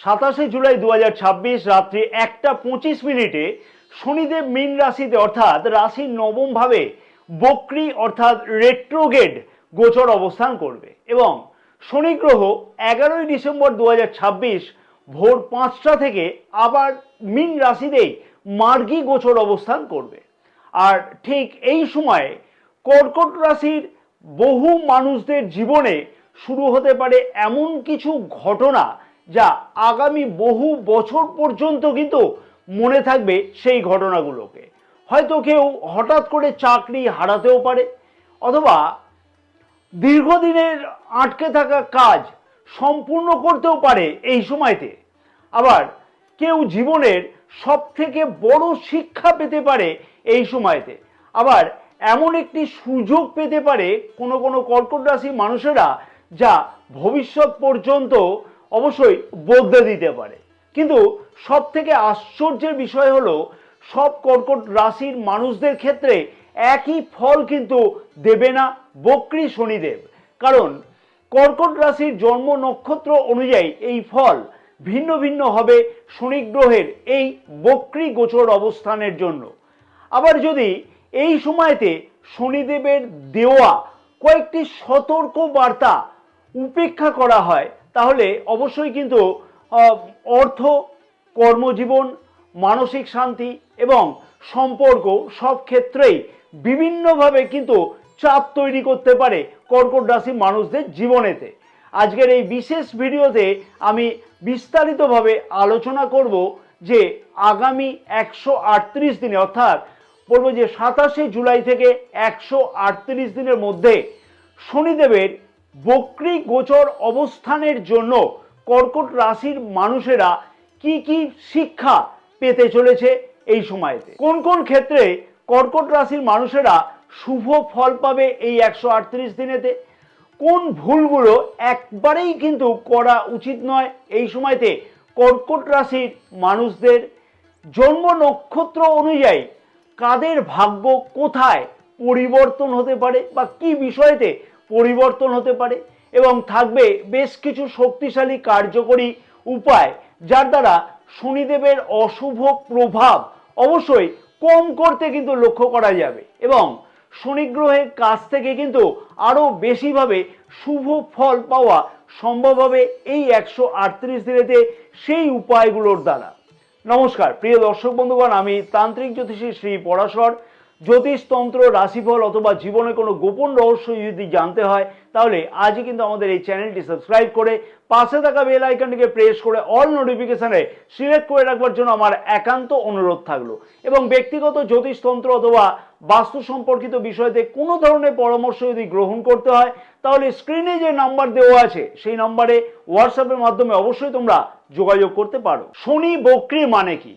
27 জুলাই 2026 রাত্রি 1:25 শনিদেব মীন রাশিতে অর্থাৎ রাশির নবম ভাবে বক্রী অর্থাৎ রেট্রোগেড গোচর অবস্থান করবে এবং শনি গ্রহ 11 ডিসেম্বর 2026 ভোর 5টা থেকে আবার মীন রাশিতেই মার্গী গোচর অবস্থান করবে। আর ঠিক এই সময়ে কর্কট রাশির বহু মানুষদের জীবনে শুরু হতে পারে এমন কিছু ঘটনা যা আগামী বহু বছর পর্যন্ত কিন্তু মনে থাকবে সেই ঘটনাগুলোকে। হয়তো কেউ হঠাৎ করে চাকরি হারাতেও পারে, অথবা দীর্ঘদিনের আটকে থাকা কাজ সম্পূর্ণ করতেও পারে এই সময়তে। আবার কেউ জীবনের সব থেকে বড় শিক্ষা পেতে পারে এই সময়তে। আবার এমন একটি সুযোগ পেতে পারে কোনো কোনো কর্কট রাশির মানুষেরা যা ভবিষ্যৎ পর্যন্ত অবশ্যই বদলে দিতে পারে। কিন্তু সব থেকে আশ্চর্যের বিষয় হলো সব কর্কট রাশির মানুষদের ক্ষেত্রে একই ফল কিন্তু দেবে না বক্রী শনিদেব। কারণ কর্কট রাশির জন্ম নক্ষত্র অনুযায়ী এই ফল ভিন্ন ভিন্ন হবে শনি গ্রহের এই বক্রী গোচর অবস্থানের জন্য। আবার যদি এই সময়তে শনিদেবের দেওয়া কয়েকটি সতর্ক বার্তা উপেক্ষা করা হয় তাহলে অবশ্যই কিন্তু অর্থ, কর্মজীবন, মানসিক শান্তি এবং সম্পর্ক সব ক্ষেত্রেই বিভিন্নভাবে কিন্তু চাপ তৈরি করতে পারে কর্কট রাশির মানুষদের জীবনেতে। আজকের এই বিশেষ ভিডিওতে আমি বিস্তারিতভাবে আলোচনা করব যে আগামী 138 দিনে অর্থাৎ বলবো যে 27 জুলাই থেকে 138 দিনের মধ্যে শনিদেবের বক্রী গোচর অবস্থানের জন্য কর্কট রাশির মানুষেরা কি কি শিক্ষা পেতে চলেছে এই সময়তে, কোন কোন ক্ষেত্রে কর্কট রাশির মানুষেরা শুভ ফল পাবে এই 138 দিনেতে, কোন ভুলগুলো একবারেই কিন্তু করা উচিত নয় এই সময়তে কর্কট রাশির মানুষদের, জন্ম নক্ষত্র অনুযায়ী কাদের ভাগ্য কোথায় পরিবর্তন হতে পারে বা কি বিষয়েতে পরিবর্তন হতে পারে, এবং থাকবে বেশ কিছু শক্তিশালী কার্যকরী উপায় যার দ্বারা শনিদেবের অশুভ প্রভাব অবশ্যই কম করতে কিন্তু লক্ষ্য করা যাবে এবং শনি গ্রহের কাছ থেকে কিন্তু আরো বেশিভাবে শুভ ফল পাওয়া সম্ভব হবে এই 138 দিনেতে সেই উপায়গুলোর দ্বারা। নমস্কার প্রিয় দর্শক বন্ধুগণ, আমি তান্ত্রিক জ্যোতিষী শ্রী পরাশর। জ্যোতিষতন্ত্র, রাশিফল অথবা জীবনে কোনো গোপন রহস্য যদি জানতে হয় তাহলে আজই কিন্তু আমাদের এই চ্যানেলটি সাবস্ক্রাইব করে পাশে থাকা বেল আইকনটিকে প্রেস করে অল নোটিফিকেশনে সিলেক্ট করে রাখবার জন্য আমার একান্ত অনুরোধ থাকলো। এবং ব্যক্তিগত জ্যোতিষতন্ত্র অথবা বাস্তু সম্পর্কিত বিষয়তে কোনো ধরনের পরামর্শ যদি গ্রহণ করতে হয় তাহলে স্ক্রিনে যে নাম্বার দেওয়া আছে সেই নাম্বারে হোয়াটসঅ্যাপের মাধ্যমে অবশ্যই তোমরা যোগাযোগ করতে পারো। শনি বক্রী মানে কি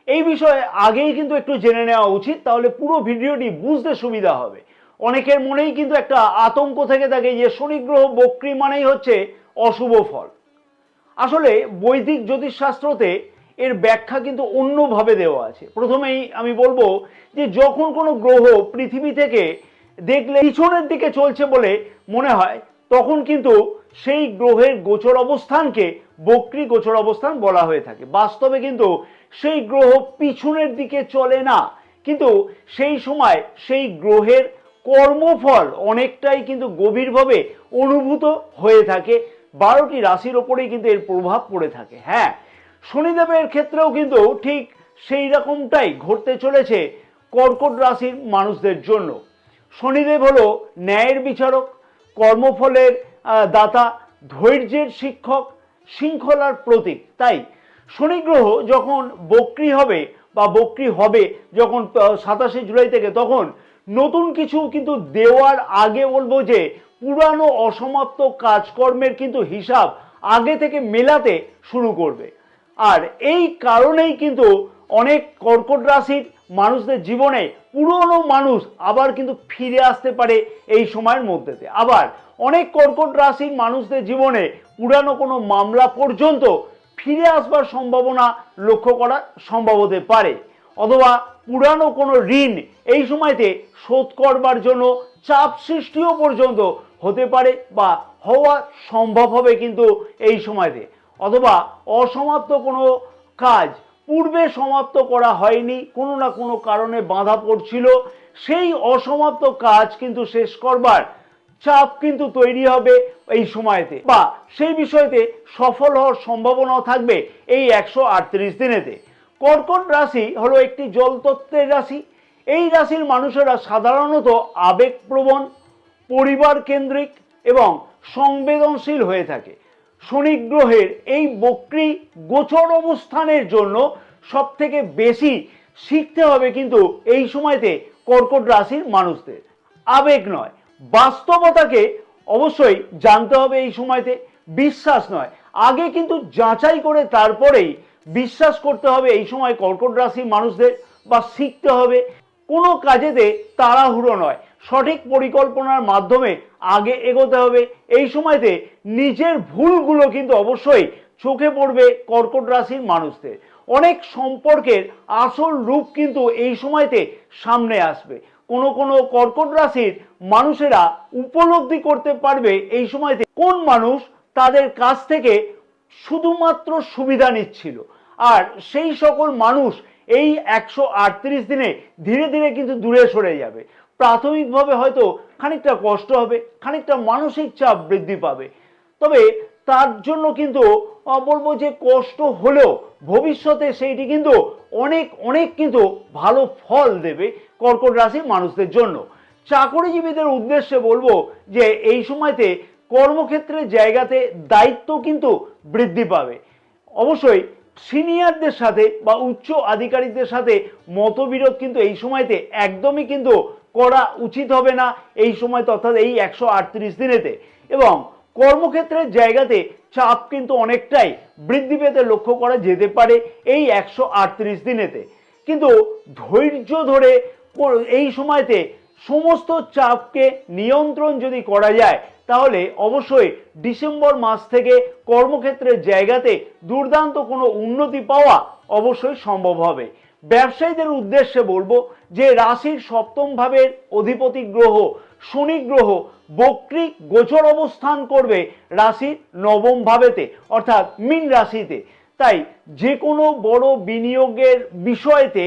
এই বিষয়ে আগেই কিন্তু একটু জেনে নেওয়া উচিত, তাহলে পুরো ভিডিওটি বুঝতে সুবিধা হবে। অনেকের মনেই কিন্তু একটা আতঙ্ক থেকে থাকে যে শনি গ্রহ বক্রী মানেই হচ্ছে অশুভ ফল। আসলে বৈদিক জ্যোতিষশাস্ত্রতে এর ব্যাখ্যা কিন্তু অন্যভাবে দেওয়া আছে। প্রথমেই আমি বলবো যে যখন কোনো গ্রহ পৃথিবী থেকে দেখলে পিছনের দিকে চলছে বলে মনে হয় তখন কিন্তু সেই গ্রহের গোচর অবস্থানকে বক্রী গোচর অবস্থান বলা হয়ে থাকে। বাস্তবে কিন্তু সেই গ্রহ পিছনের দিকে চলে না, কিন্তু সেই সময় সেই গ্রহের কর্মফল অনেকটাই কিন্তু গভীরভাবে অনুভূত হয়ে থাকে। 12টি রাশির ওপরেই কিন্তু এর প্রভাব পড়ে থাকে। হ্যাঁ, শনিদেবের ক্ষেত্রেও কিন্তু ঠিক সেই রকমটাই ঘটতে চলেছে কর্কট রাশির মানুষদের জন্য। শনিদেব হলো ন্যায়ের বিচারক, কর্মফলের দাতা, ধৈর্যের শিক্ষক, শৃঙ্খলার প্রতীক। তাই শনি গ্রহ যখন বক্রী হবে বা বক্রী হবে যখন 27 জুলাই থেকে, তখন নতুন কিছু কিন্তু দেওয়ার আগে বলবো যে পুরানো অসমাপ্ত কাজকর্মের কিন্তু হিসাব আগে থেকে মেলাতে শুরু করবে। আর এই কারণেই কিন্তু অনেক কর্কট রাশির মানুষদের জীবনে পুরনো মানুষ আবার কিন্তু ফিরে আসতে পারে এই সময়ের মধ্যেতে। আবার অনেক কর্কট রাশির মানুষদের জীবনে পুরানো কোনো মামলা পর্যন্ত ফিরে আসবার সম্ভাবনা লক্ষ্য করা সম্ভব হতে পারে, অথবা পুরানো কোনো ঋণ এই সময়তে শোধ করবার জন্য চাপ সৃষ্টিও পর্যন্ত হতে পারে বা হওয়া সম্ভব হবে কিন্তু এই সময়তে। অথবা অসমাপ্ত কোনো কাজ পূর্বে সমাপ্ত করা হয়নি, কোনো না কোনো কারণে বাধা পড়ছিল, সেই অসমাপ্ত কাজ কিন্তু শেষ করবার চাপ কিন্তু তৈরি হবে এই সময়তে, বা সেই বিষয়তে সফল হওয়ার সম্ভাবনাও থাকবে এই 138 দিনেতে। কর্কট রাশি হলো একটি জলতত্ত্বের রাশি। এই রাশির মানুষেরা সাধারণত আবেগপ্রবণ, পরিবার কেন্দ্রিক এবং সংবেদনশীল হয়ে থাকে। শনি গ্রহের এই বক্রী গোচর অবস্থানের জন্য সব থেকে বেশি শিখতে হবে কিন্তু এই সময়তে কর্কট রাশির মানুষদের। আবেগ নয়, বাস্তবতাকে অবশ্যই জানতে হবে এই সময়তে, বিশ্বাস নয়। আগে কিন্তু যাচাই করে তারপরেই বিশ্বাস করতে হবে এই সময় কর্কট রাশির মানুষদের, বা শিখতে হবে। কোনো কাজেতে তাড়াহুড়ো নয়, সঠিক পরিকল্পনার মাধ্যমে আগে এগোতে হবে। এই সময়তে নিজের ভুলগুলো কিন্তু অবশ্যই চোখে পড়বে কর্কট রাশির মানুষদের। অনেক সম্পর্কের আসল রূপ কিন্তু এই সময়তে সামনে আসবে। কোনো কোনো কর্কট রাশির মানুষেরা উপলব্ধি করতে পারবে এই সময়তে কোন মানুষ তাদের কাছ থেকে শুধুমাত্র সুবিধা নিচ্ছিল, আর সেই সকল মানুষ এই 138 দিনে ধীরে ধীরে কিন্তু দূরে সরে যাবে। প্রাথমিকভাবে হয়তো খানিকটা কষ্ট হবে, খানিকটা মানসিক চাপ বৃদ্ধি পাবে, তবে তার জন্য কিন্তু বলবো যে কষ্ট হলেও ভবিষ্যতে সেইটি কিন্তু অনেক অনেক কিন্তু ভালো ফল দেবে কর্কট রাশির মানুষদের জন্য। চাকরিজীবীদের উদ্দেশ্যে বলবো যে এই সময়তে কর্মক্ষেত্রের জায়গাতে দায়িত্ব কিন্তু বৃদ্ধি পাবে। অবশ্যই সিনিয়রদের সাথে বা উচ্চ আধিকারিকদের সাথে মতবিরোধ কিন্তু এই সময়তে একদমই কিন্তু করা উচিত হবে না এই সময়, অর্থাৎ এই 138 দিনেতে। এবং কর্মক্ষেত্রের জায়গাতে চাপ কিন্তু অনেকটাই বৃদ্ধি পেতে লক্ষ্য করা যেতে পারে এই 138 দিনেতে। কিন্তু ধৈর্য ধরে এই সময়তে সমস্ত চাপকে নিয়ন্ত্রণ যদি করা যায়, তাহলে অবশ্যই ডিসেম্বর মাস থেকে কর্মক্ষেত্রের জায়গাতে দুর্দান্ত কোনো উন্নতি পাওয়া অবশ্যই সম্ভব হবে। ব্যবসায়ীদের উদ্দেশ্যে বলবো যে রাশির সপ্তম ভাবের অধিপতি গ্রহ শনি গ্রহ বক্রী গোচর অবস্থান করবে রাশির নবম ভাবেতে, অর্থাৎ মীন রাশিতে। তাই যে কোনো বড় বিনিয়োগের বিষয়তে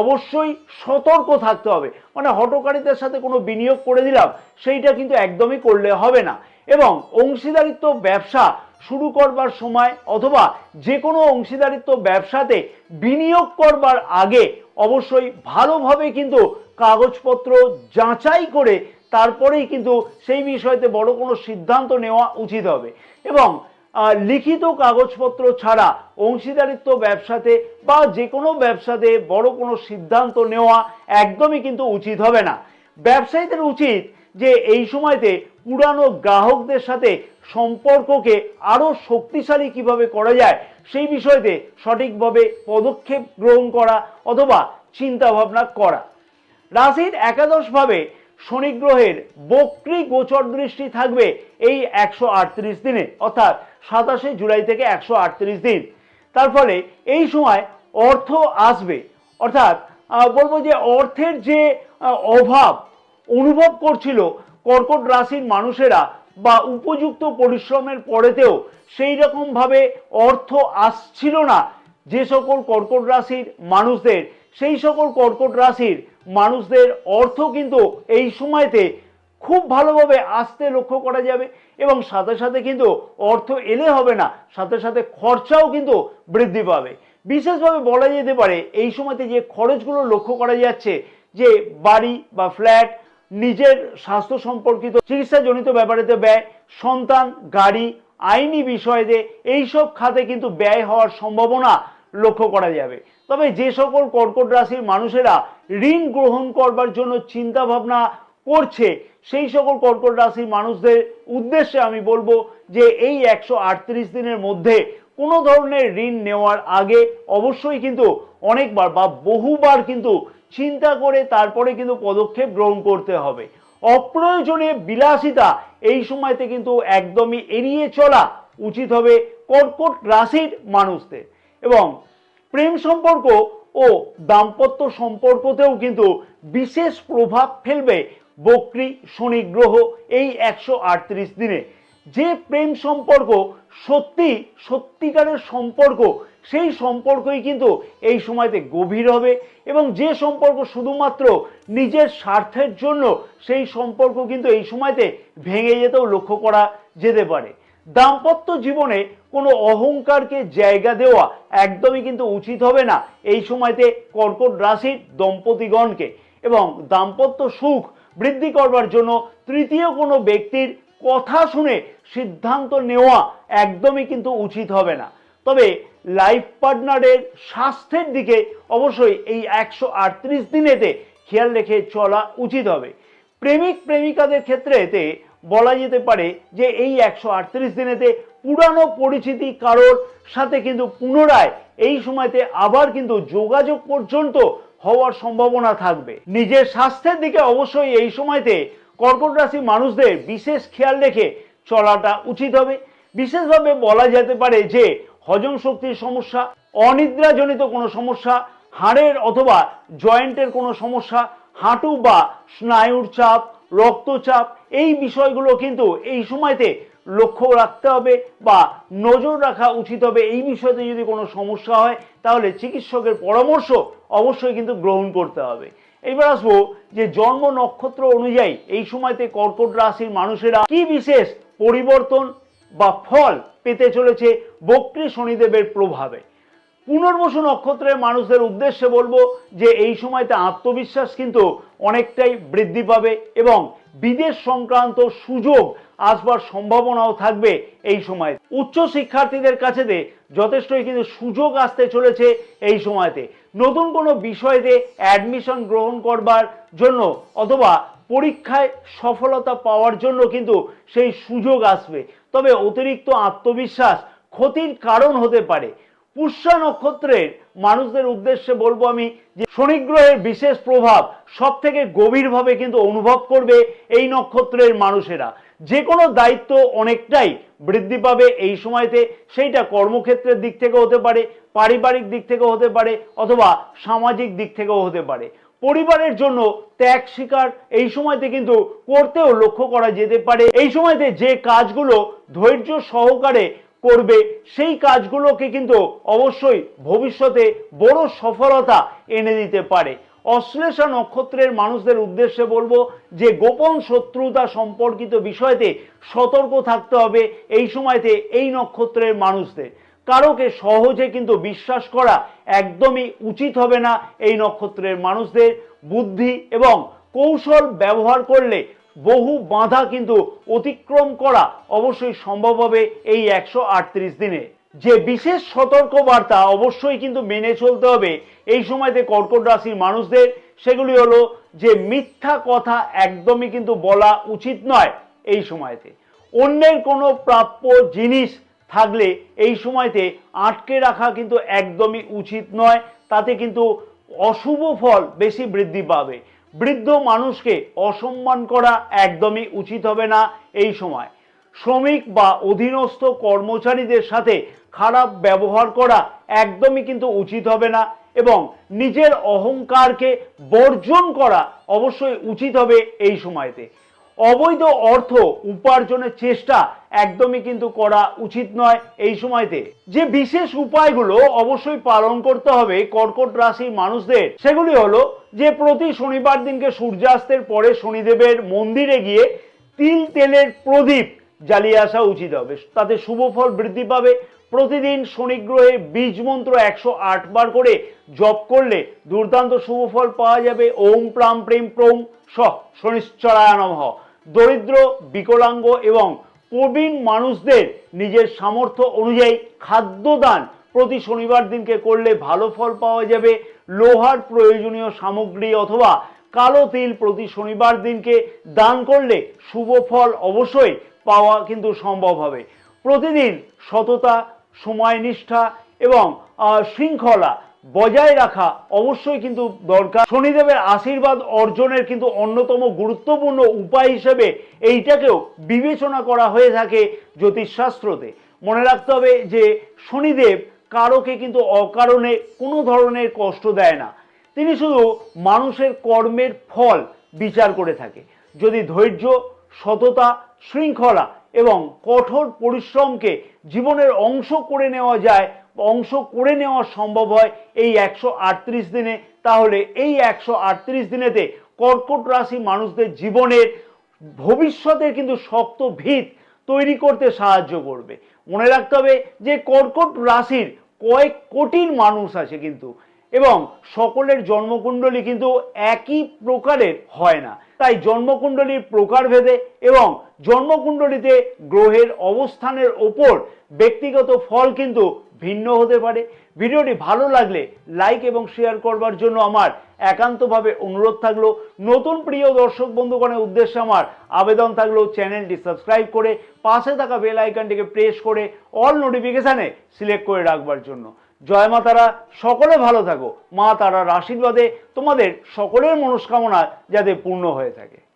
অবশ্যই সতর্ক থাকতে হবে। মানে হঠকারীদের সাথে কোনো বিনিয়োগ করে দিলাম, সেইটা কিন্তু একদমই করলে হবে না। এবং অংশীদারিত্ব ব্যবসা শুরু করবার সময় অথবা যে কোনো অংশীদারিত্ব ব্যবসাতে বিনিয়োগ করবার আগে অবশ্যই ভালোভাবে কিন্তু কাগজপত্র যাচাই করে তারপরেই কিন্তু সেই বিষয়তে বড় কোনো সিদ্ধান্ত নেওয়া উচিত হবে। এবং লিখিত কাগজপত্র ছাড়া অংশীদারিত্ব ব্যবসাতে বা যে কোনো ব্যবসাতে বড় কোনো সিদ্ধান্ত নেওয়া একদমই কিন্তু উচিত হবে না। ব্যবসায়ীদের উচিত যে এই সময়তে পুরানো গ্রাহকদের সাথে সম্পর্ককে আরো শক্তিশালী কিভাবে করা যায় সেই বিষয়তে সঠিকভাবে পদক্ষেপ গ্রহণ করা অথবা চিন্তা ভাবনা করা। রাশির একাদশ ভাবে শনি গ্রহের বক্রী গোচর দৃষ্টি থাকবে এই 138 দিনে, অর্থাৎ 27 জুলাই থেকে 138 দিন। তার ফলে এই সময় অর্থ আসবে, অর্থাৎ বলবো যে অর্থের যে অভাব অনুভব করছিল কর্কট রাশির মানুষেরা, বা উপযুক্ত পরিশ্রমের পরেতেও সেই রকম ভাবে অর্থ আসছিল না যে সকল কর্কট রাশির মানুষদের, সেই সকল কর্কট রাশির মানুষদের অর্থ কিন্তু এই সময়তে খুব ভালোভাবে আসতে লক্ষ্য করা যাবে। এবং সাথে সাথে কিন্তু অর্থ এলে হবে না, সাথে সাথে খরচাও কিন্তু বৃদ্ধি পাবে। বিশেষভাবে বলা যেতে পারে এই সময়তে যে খরচগুলো লক্ষ্য করা যাচ্ছে, যে বাড়ি বা ফ্ল্যাট, নিজের স্বাস্থ্য সম্পর্কিত চিকিৎসাজনিত ব্যাপারেতে ব্যয়, সন্তান, গাড়ি, আইনি বিষয়েতে এইসব খাতে কিন্তু ব্যয় হওয়ার সম্ভাবনা লক্ষ্য করা যাবে। তবে যে সকল কর্কট রাশির মানুষেরা ঋণ গ্রহণ করবার জন্য চিন্তা ভাবনা করছে, সেই সকল কর্কট রাশির মানুষদের উদ্দেশ্যে আমি বলবো যে এই 138 দিনের মধ্যে কোনো ধরনের ঋণ নেওয়ার আগে অবশ্যই কিন্তু অনেকবার বা বহুবার কিন্তু চিন্তা করে তারপরে কিন্তু পদক্ষেপ গ্রহণ করতে হবে। অপ্রয়োজনীয় বিলাসিতা এই সময়তে কিন্তু একদমই এড়িয়ে চলা উচিত হবে কর্কট রাশির মানুষদের। এবং প্রেম সম্পর্ক ও দাম্পত্য সম্পর্কতেও কিন্তু বিশেষ প্রভাব ফেলবে বক্রী শনি গ্রহ এই 138 দিনে। যে প্রেম সম্পর্ক সত্যিকারের সম্পর্ক, সেই সম্পর্কই কিন্তু এই সময়তে গভীর হবে, এবং যে সম্পর্ক শুধুমাত্র নিজের স্বার্থের জন্য, সেই সম্পর্ক কিন্তু এই সময়তে ভেঙে যেতেও লক্ষ্য করা যেতে পারে। দাম্পত্য জীবনে কোনো অহংকারকে জায়গা দেওয়া একদমই কিন্তু উচিত হবে না এই সময়তে কর্কট রাশির দম্পতিগণকে, এবং দাম্পত্য সুখ বৃদ্ধি করবার জন্য তৃতীয় কোনো ব্যক্তির কথা শুনে সিদ্ধান্ত নেওয়া একদমই কিন্তু উচিত হবে না। তবে লাইফ পার্টনারের স্বাস্থ্যের দিকে অবশ্যই এই 138 দিনেতে খেয়াল রেখে চলা উচিত হবে। প্রেমিক প্রেমিকাদের ক্ষেত্রে এতে বলা যেতে পারে যে এই 138 দিনেতে পুরানো পরিচিতি কারোর সাথে কিন্তু পুনরায় এই সময়তে আবার কিন্তু যোগাযোগ পর্যন্ত হওয়ার সম্ভাবনা থাকবে। নিজের স্বাস্থ্যের দিকে অবশ্যই এই সময়তে কর্কট রাশি মানুষদের বিশেষ খেয়াল রেখে চলাটা উচিত হবে। বিশেষভাবে বলা যেতে পারে যে হজম শক্তির সমস্যা, অনিদ্রাজনিত কোনো সমস্যা, হাড়ের অথবা জয়েন্টের কোনো সমস্যা, হাঁটু বা স্নায়ুর চাপ, রক্তচাপ, এই বিষয়গুলো কিন্তু এই সময়তে লক্ষ্য রাখতে হবে বা নজর রাখা উচিত হবে। এই বিষয়তে যদি কোনো সমস্যা হয় তাহলে চিকিৎসকের পরামর্শ অবশ্যই কিন্তু গ্রহণ করতে হবে। এবার আসবো যে জন্ম নক্ষত্র অনুযায়ী এই সময়তে কর্কট রাশির মানুষেরা কি বিশেষ পরিবর্তন বা ফল পেতে চলেছে বক্রী শনিদেবের প্রভাবে। পুনর্বসু নক্ষত্রের মানুষদের উদ্দেশ্যে বলবো যে এই সময়তে আত্মবিশ্বাস কিন্তু অনেকটাই বৃদ্ধি পাবে, এবং বিদেশ সংক্রান্ত সুযোগ আসবার সম্ভাবনাও থাকবে এই সময়। উচ্চ শিক্ষার্থীদের কাছে যথেষ্টই কিন্তু সুযোগ আসতে চলেছে এই সময়তে। নতুন কোনো বিষয়েতে অ্যাডমিশন গ্রহণ করবার জন্য অথবা পরীক্ষায় সফলতা পাওয়ার জন্য কিন্তু সেই সুযোগ আসবে। তবে অতিরিক্ত আত্মবিশ্বাস ক্ষতির কারণ হতে পারে। পুষ্যা নক্ষত্রের মানুষদের উদ্দেশ্যে বলবো আমি যে শনি গ্রহের বিশেষ প্রভাব সব থেকে গভীরভাবে কিন্তু অনুভব করবে এই নক্ষত্রের মানুষেরা। যে কোনো দায়িত্ব অনেকটাই বৃদ্ধি পাবে এই সময়তে, সেইটা কর্মক্ষেত্রের দিক থেকে হতে পারে, পারিবারিক দিক থেকে হতে পারে, অথবা সামাজিক দিক থেকেও হতে পারে। পরিবারের জন্য ত্যাগ স্বীকার এই সময়তে কিন্তু করতেও লক্ষ্য করা যেতে পারে। এই সময়তে যে কাজগুলো ধৈর্য সহকারে করবে সেই কাজগুলোকে কিন্তু অবশ্যই ভবিষ্যতে বড় সফলতা এনে দিতে পারে। অশ্লেষা নক্ষত্রের মানুষদের উদ্দেশ্যে বলবো যে গোপন শত্রুতা সম্পর্কিত বিষয়তে সতর্ক থাকতে হবে এই সময়তে এই নক্ষত্রের মানুষদের। কারোকে সহজে কিন্তু বিশ্বাস করা একদমই উচিত হবে না এই নক্ষত্রের মানুষদের। বুদ্ধি এবং কৌশল ব্যবহার করলে বহু বাধা কিন্তু অতিক্রম করা অবশ্যই সম্ভব হবে এই 138 দিনে। যে বিশেষ সতর্কবার্তা অবশ্যই কিন্তু মেনে চলতে হবে এই সময়তে কর্কট রাশির মানুষদের, সেগুলি হলো যে মিথ্যা কথা একদমই কিন্তু বলা উচিত নয় এই সময়তে। অন্যের কোনো প্রাপ্য জিনিস থাকলে এই সময়তে আটকে রাখা কিন্তু একদমই উচিত নয়, তাতে কিন্তু অশুভ ফল বেশি বৃদ্ধি পাবে। বৃদ্ধ মানুষকে অসম্মান করা একদমই উচিত হবে না এই সময়। শ্রমিক বা অধীনস্থ কর্মচারীদের সাথে খারাপ ব্যবহার করা একদমই কিন্তু উচিত হবে না, এবং নিজের অহংকারকে বর্জন করা অবশ্যই উচিত হবে এই সময়তে। অবৈধ অর্থ উপার্জনের চেষ্টা একদমই কিন্তু করা উচিত নয় এই সময়তে। যে বিশেষ উপায়গুলো অবশ্যই পালন করতে হবে কর্কট রাশির মানুষদের, সেগুলি হলো যে প্রতি শনিবার দিনকে সূর্যাস্তের পরে শনিদেবের মন্দিরে গিয়ে তেলের প্রদীপ জ্বালিয়ে আসা উচিত হবে, তাতে শুভ ফল বৃদ্ধি পাবে। প্রতিদিন শনি গ্রহের বীজ মন্ত্র 108 বার করে জপ করলে দুর্দান্ত শুভ ফল পাওয়া যাবে। ওম প্রাম প্রেম প্রোম শনিশ্চরায় নমঃ। দরিদ্র, বিকলাঙ্গ এবং প্রবীণ মানুষদের নিজের সামর্থ্য অনুযায়ী খাদ্যদান প্রতি শনিবার দিনকে করলে ভালো ফল পাওয়া যাবে। লোহার প্রয়োজনীয় সামগ্রী অথবা কালো তিল প্রতি শনিবার দিনকে দান করলে শুভ ফল অবশ্যই পাওয়া কিন্তু সম্ভব হবে। প্রতিদিন সততা, সময়নিষ্ঠা এবং শৃঙ্খলা বজায় রাখা অবশ্যই কিন্তু দরকার। শনিদেবের আশীর্বাদ অর্জনের কিন্তু অন্যতম গুরুত্বপূর্ণ উপায় হিসেবে এইটাকেও বিবেচনা করা হয়ে থাকে জ্যোতিষশাস্ত্রতে। মনে রাখতে হবে যে শনিদেব কারোকে কিন্তু অকারণে কোনো ধরনের কষ্ট দেয় না, তিনি শুধু মানুষের কর্মের ফল বিচার করে থাকে। যদি ধৈর্য, সততা, শৃঙ্খলা এবং কঠোর পরিশ্রমকে জীবনের অংশ করে নেওয়া যায়, অংশ করে নেওয়া সম্ভব হয় এই 138 দিনে, তাহলে এই 138 দিনেতে কর্কট রাশি মানুষদের জীবনের ভবিষ্যতের কিন্তু শক্ত ভিত তৈরি করতে সাহায্য করবে। মনে রাখতে হবে যে কর্কট রাশির কয়েক কোটির মানুষ আছে কিন্তু, এবং সকলের জন্মকুণ্ডলী কিন্তু একই প্রকারের হয় না। তাই জন্মকুণ্ডলীর প্রকারভেদে এবং জন্মকুণ্ডলীতে গ্রহের অবস্থানের ওপর ব্যক্তিগত ফল কিন্তু ভিন্ন হতে পারে। ভিডিওটি ভালো লাগলে লাইক এবং শেয়ার করবার জন্য আমার একান্তভাবে অনুরোধ থাকলো। নতুন প্রিয় দর্শক বন্ধুগণের উদ্দেশ্যে আমার আবেদন থাকলো, চ্যানেলটি সাবস্ক্রাইব করে পাশে থাকা বেল আইকনটিকে প্রেস করে অল নোটিফিকেশানে সিলেক্ট করে রাখবার জন্য। জয় মা তারা, সকলে ভালো থাকো। মা তারার আশীর্বাদে তোমাদের সকলের মনস্কামনা যাতে পূর্ণ হয়ে থাকে।